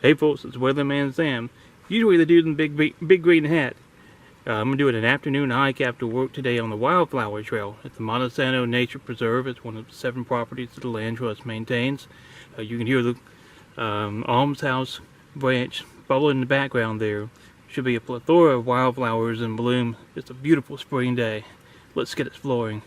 Hey folks, it's Weatherman Sam. Usually the dude in the big green hat. I'm doing an afternoon hike after work today on the Wildflower Trail at the Monte Sano Nature Preserve. It's one of the 7 properties that the Land Trust maintains. You can hear the almshouse branch bubbling in the background there. Should be a plethora of wildflowers in bloom. It's a beautiful spring day. Let's get exploring.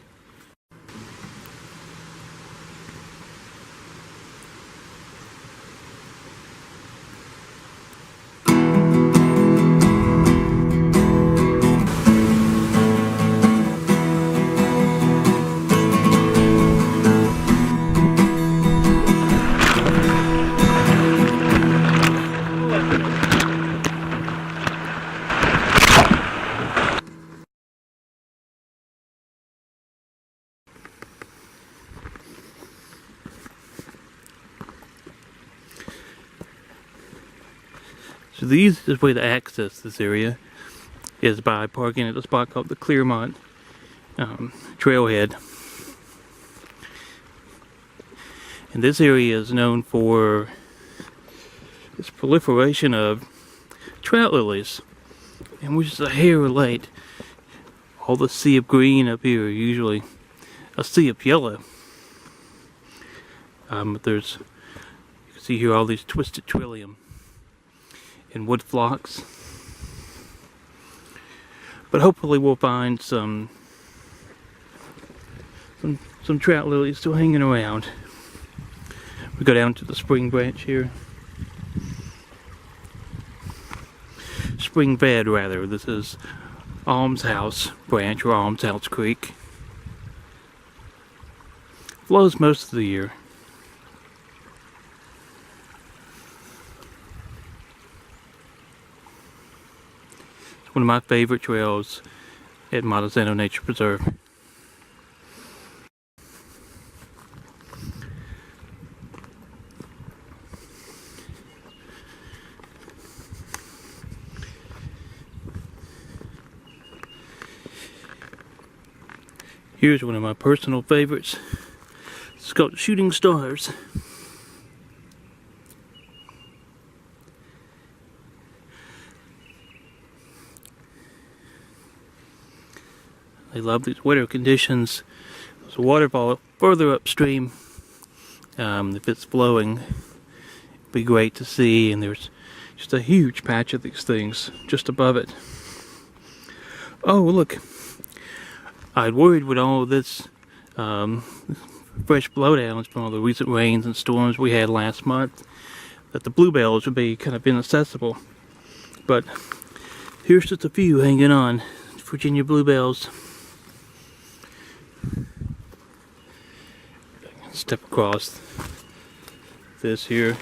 So the easiest way to access this area is by parking at a spot called the Cleermont Trailhead. And this area is known for its proliferation of trout lilies, and we're just a hair late. All the sea of green up here are usually a sea of yellow. But you can see here all these twisted trillium and wood phlox. But hopefully we'll find some trout lilies still hanging around. We go down to the spring branch here. Spring bed rather. This is Almshouse Branch or Almshouse Creek. Flows most of the year. One of my favorite trails at Monte Sano Nature Preserve. Here's one of my personal favorites. It's called Shooting Stars. They love these winter conditions. There's a waterfall further upstream. If it's flowing, it'd be great to see. And there's just a huge patch of these things just above it. Oh, look. I'd worried with all of this fresh blowdowns from all the recent rains and storms we had last month that the bluebells would be kind of inaccessible. But here's just a few hanging on. Virginia bluebells. Step across this here.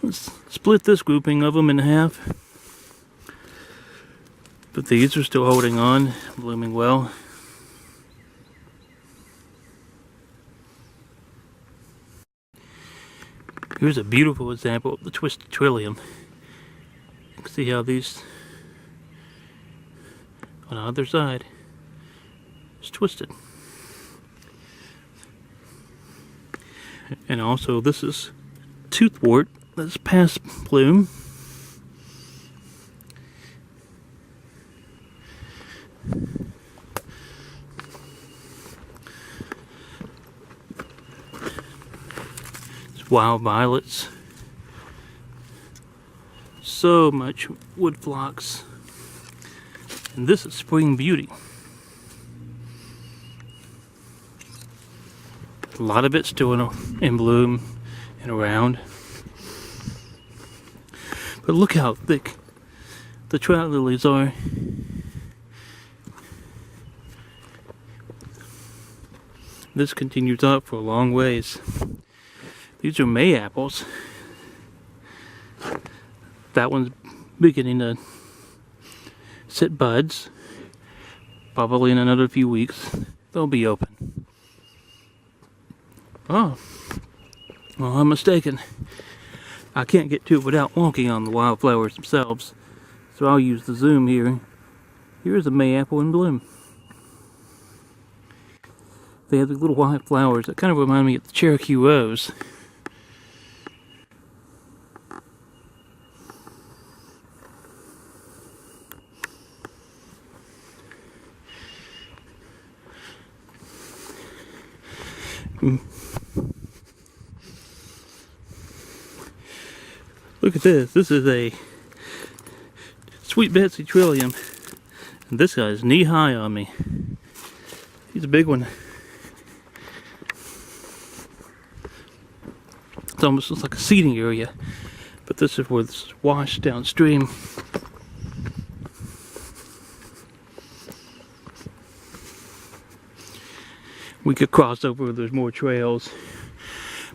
Let's split this grouping of them in half. But these are still holding on, blooming well. Here's a beautiful example of the twisted trillium. You can see how these on the other side is twisted. And also this is toothwort that's past bloom. It's wild violets. So much wood phlox. And this is spring beauty. A lot of it's still in bloom and around. But look how thick the trout lilies are. This continues up for a long ways. These are May apples. That one's beginning to set buds. Probably in another few weeks they'll be open. Oh, well, I'm mistaken. I can't get to it without walking on the wildflowers themselves, so I'll use the zoom here. Here's a May apple in bloom. They have the little white flowers that kind of remind me of the Cherokee rose. Look at this. This is a Sweet Betsy Trillium. And this guy's knee high on me. He's a big one. It almost looks like a seating area. But this is where it's washed downstream. We could cross over, there's more trails.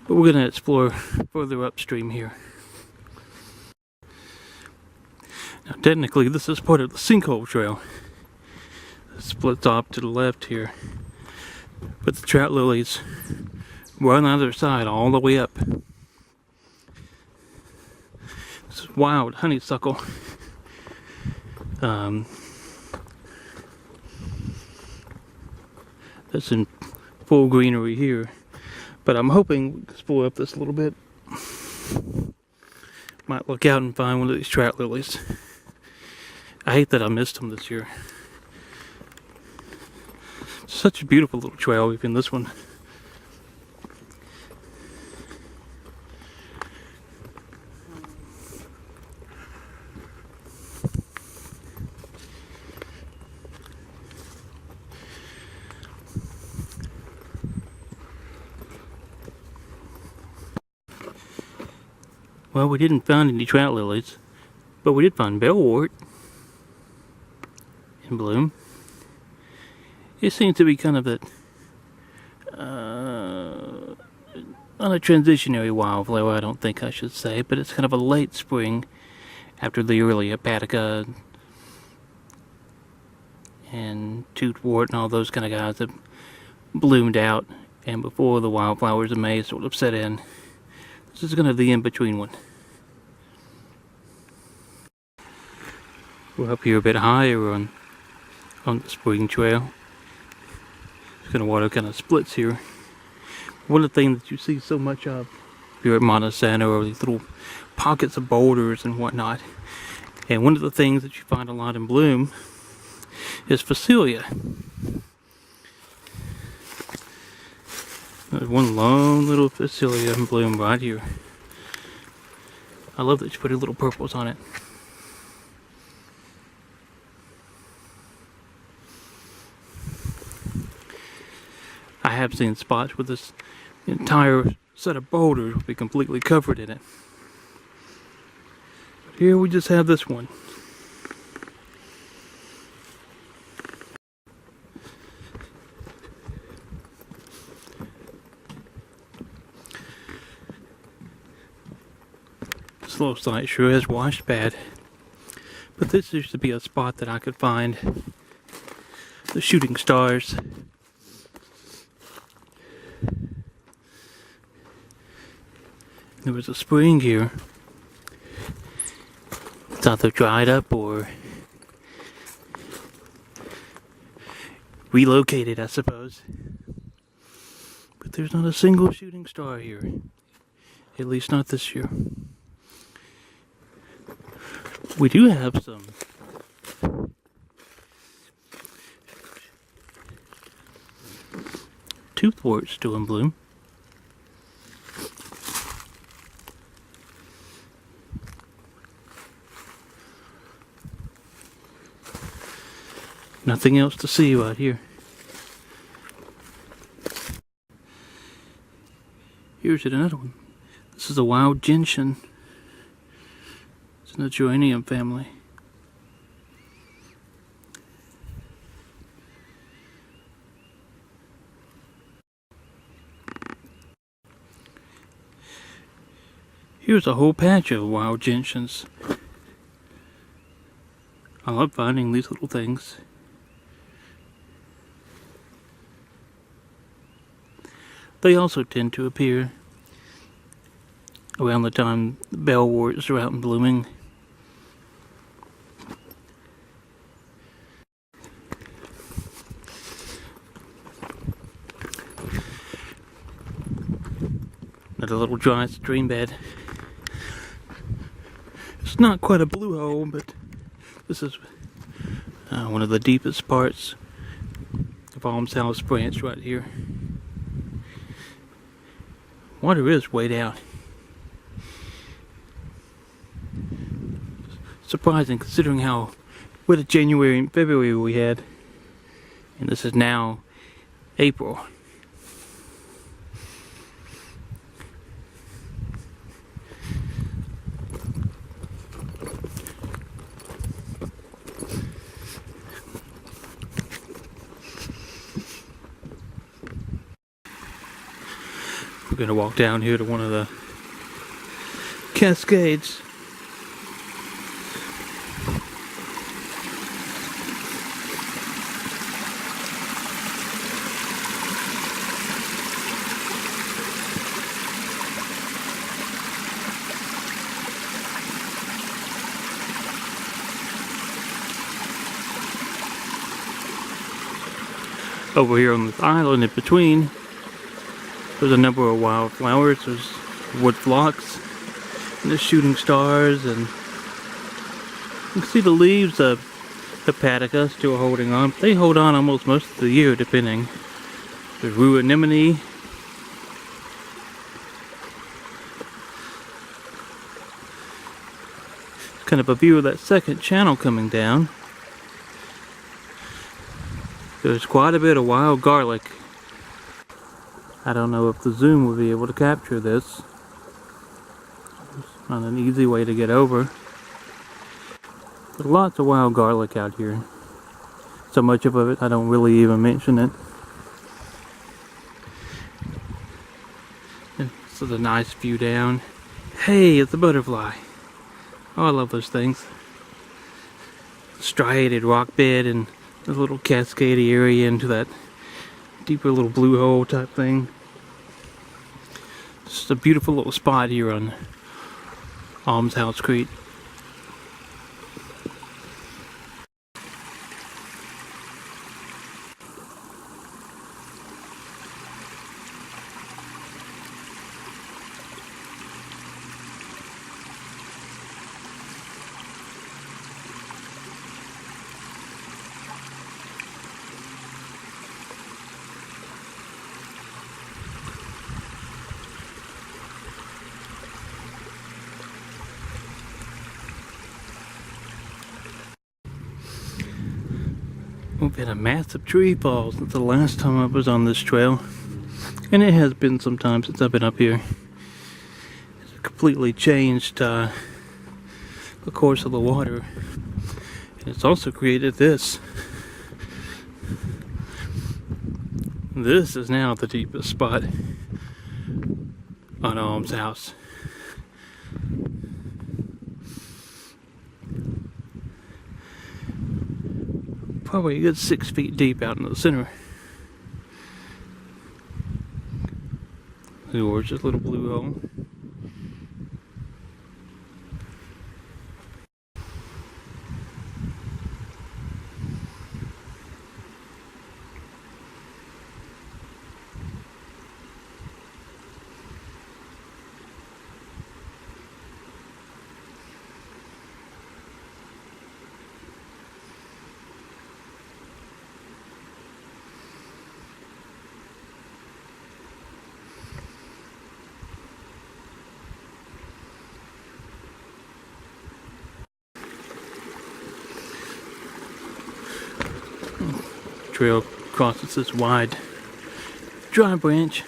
But we're going to explore further upstream here. Now technically this is part of the Sinkhole Trail. It splits off to the left here. But the trout lilies run on the other side all the way up. This is wild honeysuckle. That's in full greenery here. But I'm hoping we can explore up this a little bit. Might look out and find one of these trout lilies. I hate that I missed them this year. Such a beautiful little trail, even this one. Well, we didn't find any trout lilies, but we did find bellwort in bloom. It seems to be kind of not a transitionary wildflower, I don't think I should say, but it's kind of a late spring after the early hepatica and tootwort and all those kind of guys that bloomed out, and before the wildflowers in May sort of set in. This is kind of the in-between one. We're up here a bit higher on the spring trail. Kind of water kind of splits here. One of the things that you see so much of here at Monte Sano are these little pockets of boulders and whatnot. And one of the things that you find a lot in bloom is Phacelia. There's one long little Phacelia in bloom right here. I love that you put your little purples on it. I have seen spots where this entire set of boulders will be completely covered in it. But here we just have this one. This little site sure has washed bad. But this used to be a spot that I could find the shooting stars. There was a spring here. It's either dried up or relocated, I suppose. But there's not a single shooting star here. At least not this year. We do have some toothwort still in bloom. Nothing else to see right here. Here's another one. This is a wild gentian. It's in the geranium family. Here's a whole patch of wild gentians. I love finding these little things. They also tend to appear around the time the bellworts are out and blooming. Another little dry stream bed. It's not quite a blue hole, but this is one of the deepest parts of Alms House Branch right here. Water is way down. Surprising considering how wet a January and February we had. And this is now April. We're going to walk down here to one of the cascades. Over here on this island in between, there's a number of wildflowers. There's wood phlox, and there's shooting stars, and you can see the leaves of hepatica still holding on. They hold on almost most of the year, depending. There's rue anemone. Kind of a view of that second channel coming down. There's quite a bit of wild garlic. I don't know if the zoom will be able to capture this. It's not an easy way to get over. But lots of wild garlic out here. So much of it I don't really even mention it. And this is a nice view down. Hey, it's a butterfly. Oh, I love those things. Striated rock bed and a little cascade area into that deeper little blue hole type thing. Just a beautiful little spot here on Alms House Creek. We've had a massive tree fall since the last time I was on this trail, and it has been some time since I've been up here. It's completely changed the course of the water, and it's also created this. This is now the deepest spot on Alms House. Probably a good 6 feet deep out in the center. The gorgeous little blue hole. Trail crosses this wide dry branch.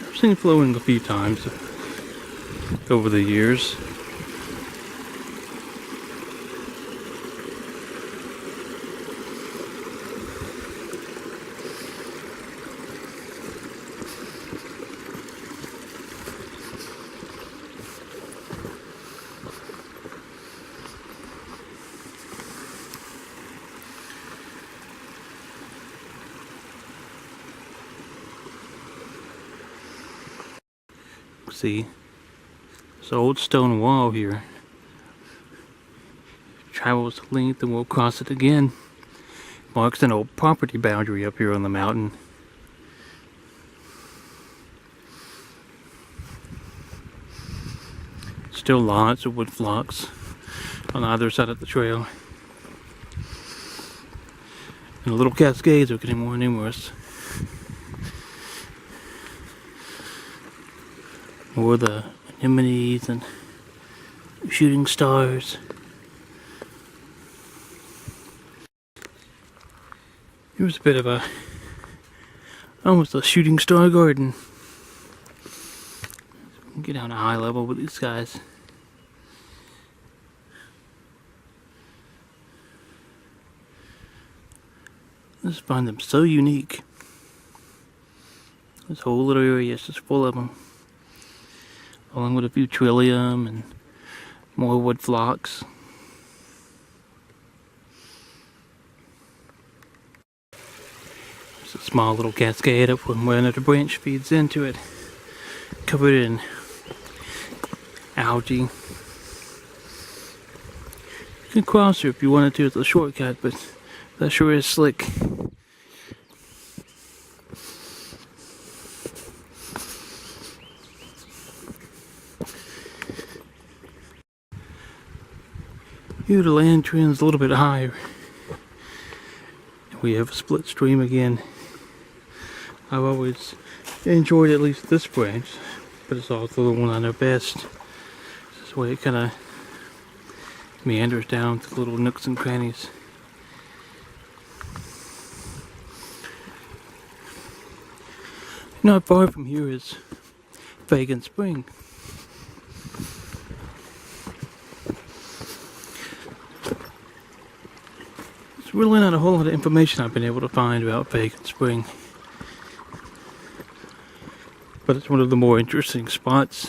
I've seen it flowing a few times over the years. See, this old stone wall here travels the length and we'll cross it again. Marks an old property boundary up here on the mountain. still lots of wood flocks on either side of the trail. And the little cascades are getting more numerous. More of the anemones and shooting stars. Here's a bit of almost a shooting star garden. Get down to eye level with these guys. I just find them so unique. This whole little area is just full of them. Along with a few trillium and more wood flocks. There's a small little cascade up from where another branch feeds into it. Covered in algae. You can cross here if you wanted to with a shortcut, but that sure is slick. Here the land trends a little bit higher. We have a split stream again. I've always enjoyed at least this branch, but it's also the one I know best. This is the way it kind of meanders down to little nooks and crannies. Not far from here is Fagan Spring. There's really not a whole lot of information I've been able to find about Fagan Spring, but it's one of the more interesting spots.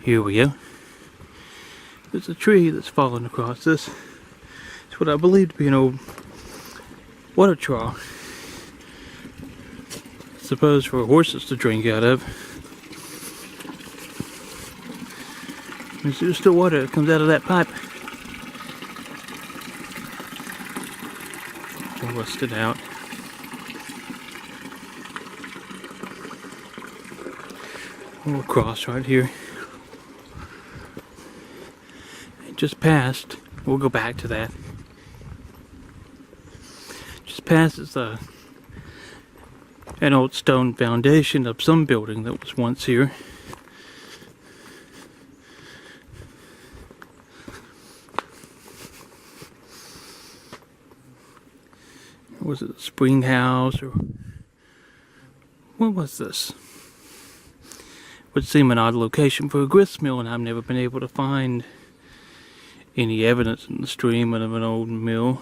Here we go. There's a tree that's fallen across this. It's what I believe to be an old water trough. I suppose for horses to drink out of. There's still water that comes out of that pipe. All rusted out. We'll cross right here. Just past, we'll go back to that. Just past is an old stone foundation of some building that was once here. Was it a spring house or what was this? Would seem an odd location for a grist mill, and I've never been able to find any evidence in the stream of an old mill.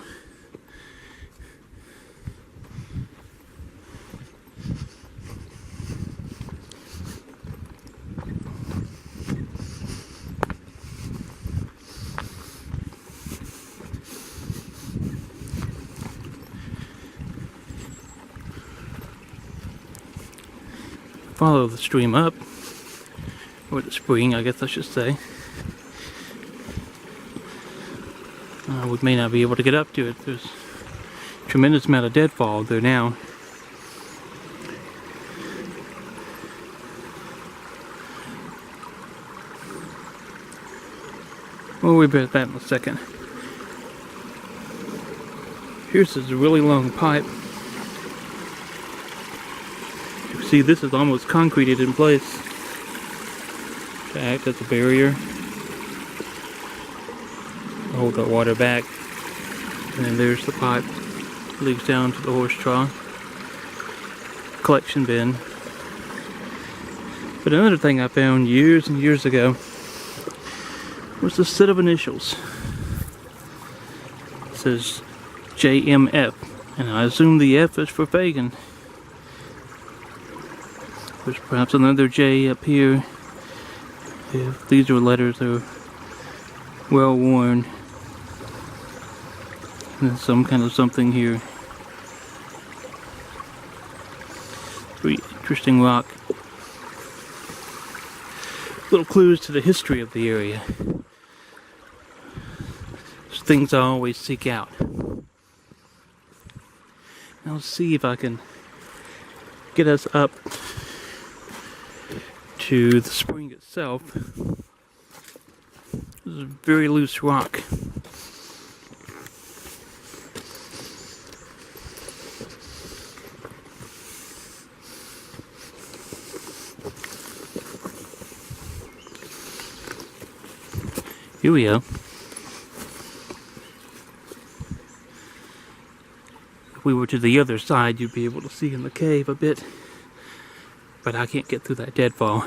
Follow the stream up, or the spring, I guess I should say. We may not be able to get up to it. There's a tremendous amount of deadfall there now. We'll be at that in a second. Here's this really long pipe. You see, this is almost concreted in place to act as a barrier. Hold the water back, and then there's the pipe that leads down to the horse trough collection bin. But another thing I found years and years ago was this set of initials. It says JMF, and I assume the F is for Fagan. There's perhaps another J up here. If these are letters, they're well worn. There's some kind of something here. Pretty interesting rock. Little clues to the history of the area. There's things I always seek out. Now let's see if I can get us up to the spring itself. This is a very loose rock. Here we go. If we were to the other side, you'd be able to see in the cave a bit. But I can't get through that deadfall.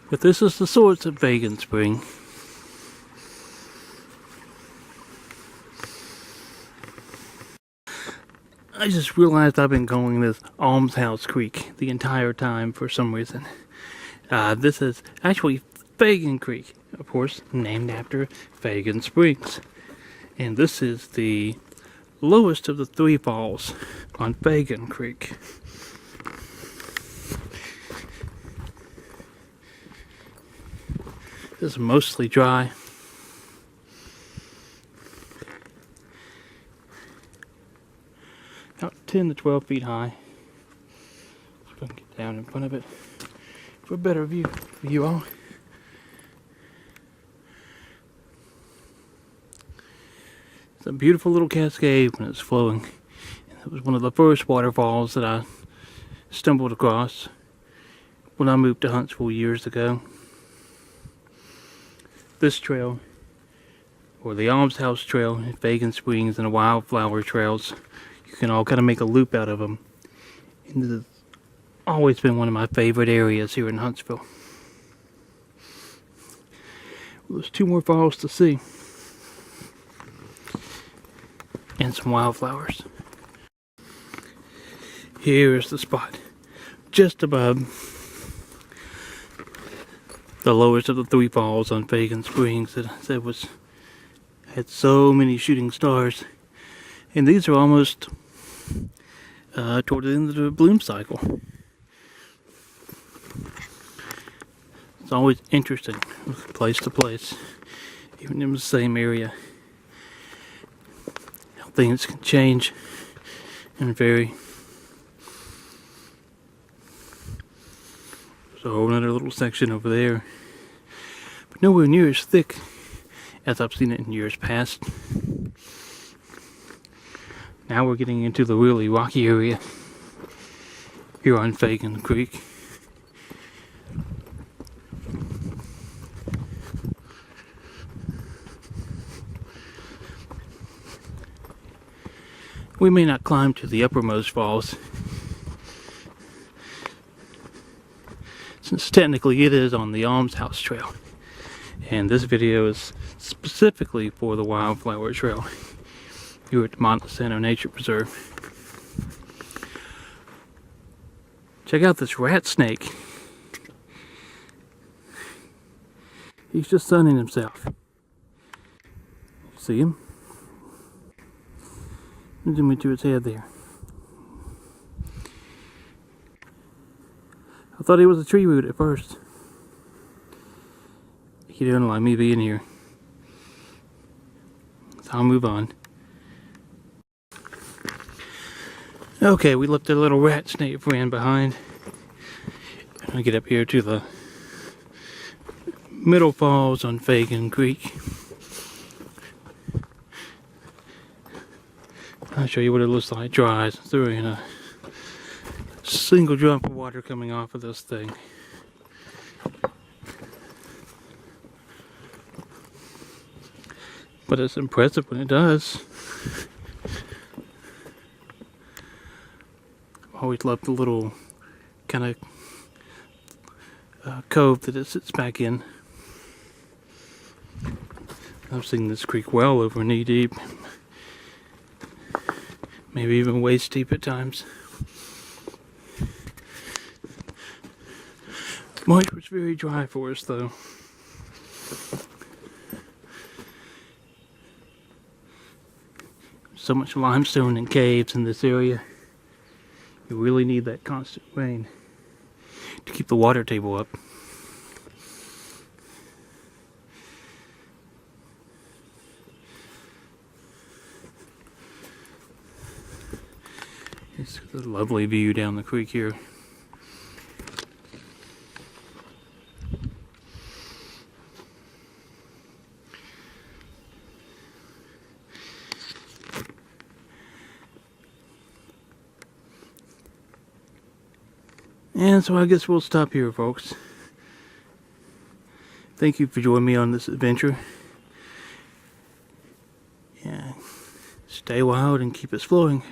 But this is the source of Fagan Spring. I just realized I've been calling this Almshouse Creek the entire time for some reason. This is actually Fagan Creek, of course, named after Fagan Springs. And this is the lowest of the three falls on Fagan Creek. This is mostly dry. About 10 to 12 feet high. So I can get down in front of it for a better view for you all. It's a beautiful little cascade when it's flowing. It was one of the first waterfalls that I stumbled across when I moved to Huntsville years ago. This trail, or the Almshouse Trail, and Fagan Springs, and the Wildflower trails, you can all kind of make a loop out of them. And this has always been one of my favorite areas here in Huntsville. Well, there's two more falls to see. And some wildflowers. Here is the spot, just above the lowest of the three falls on Fagan Springs that I said had so many shooting stars. And these are almost toward the end of the bloom cycle. It's always interesting, place to place, even in the same area, how things can change and vary. So another little section over there, but nowhere near as thick as I've seen it in years past. Now we're getting into the really rocky area here on Fagan Creek. We may not climb to the uppermost falls, since technically it is on the Almshouse Trail, and this video is specifically for the Wildflower Trail here at the Monte Sano Nature Preserve. Check out this rat snake. He's just sunning himself. See him? Zoom into its head there. I thought he was a tree root at first. He didn't like me being here. So I'll move on. Okay, we left a little rat snake friend behind. I'll get up here to the middle falls on Fagan Creek. I'll show you what it looks like dry. There ain't a single drop of water coming off of this thing. But it's impressive when it does. Always loved the little kind of cove that it sits back in. I've seen this creek well over knee deep, maybe even waist deep at times. March was very dry for us though. so much limestone and caves in this area. You really need that constant rain to keep the water table up. It's a lovely view down the creek here. And so I guess we'll stop here, folks. Thank you for joining me on this adventure. Yeah, stay wild and keep us flowing.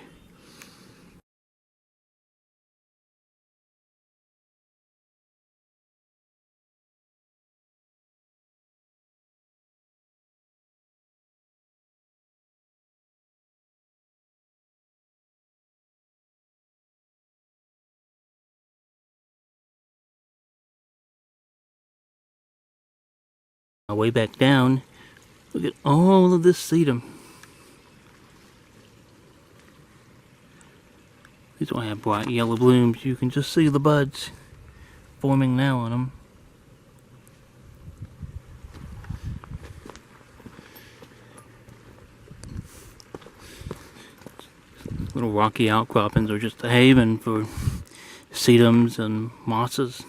Way back down, look at all of this sedum. These don't have bright yellow blooms. You can just see the buds forming now on them. Little rocky outcroppings are just a haven for sedums and mosses.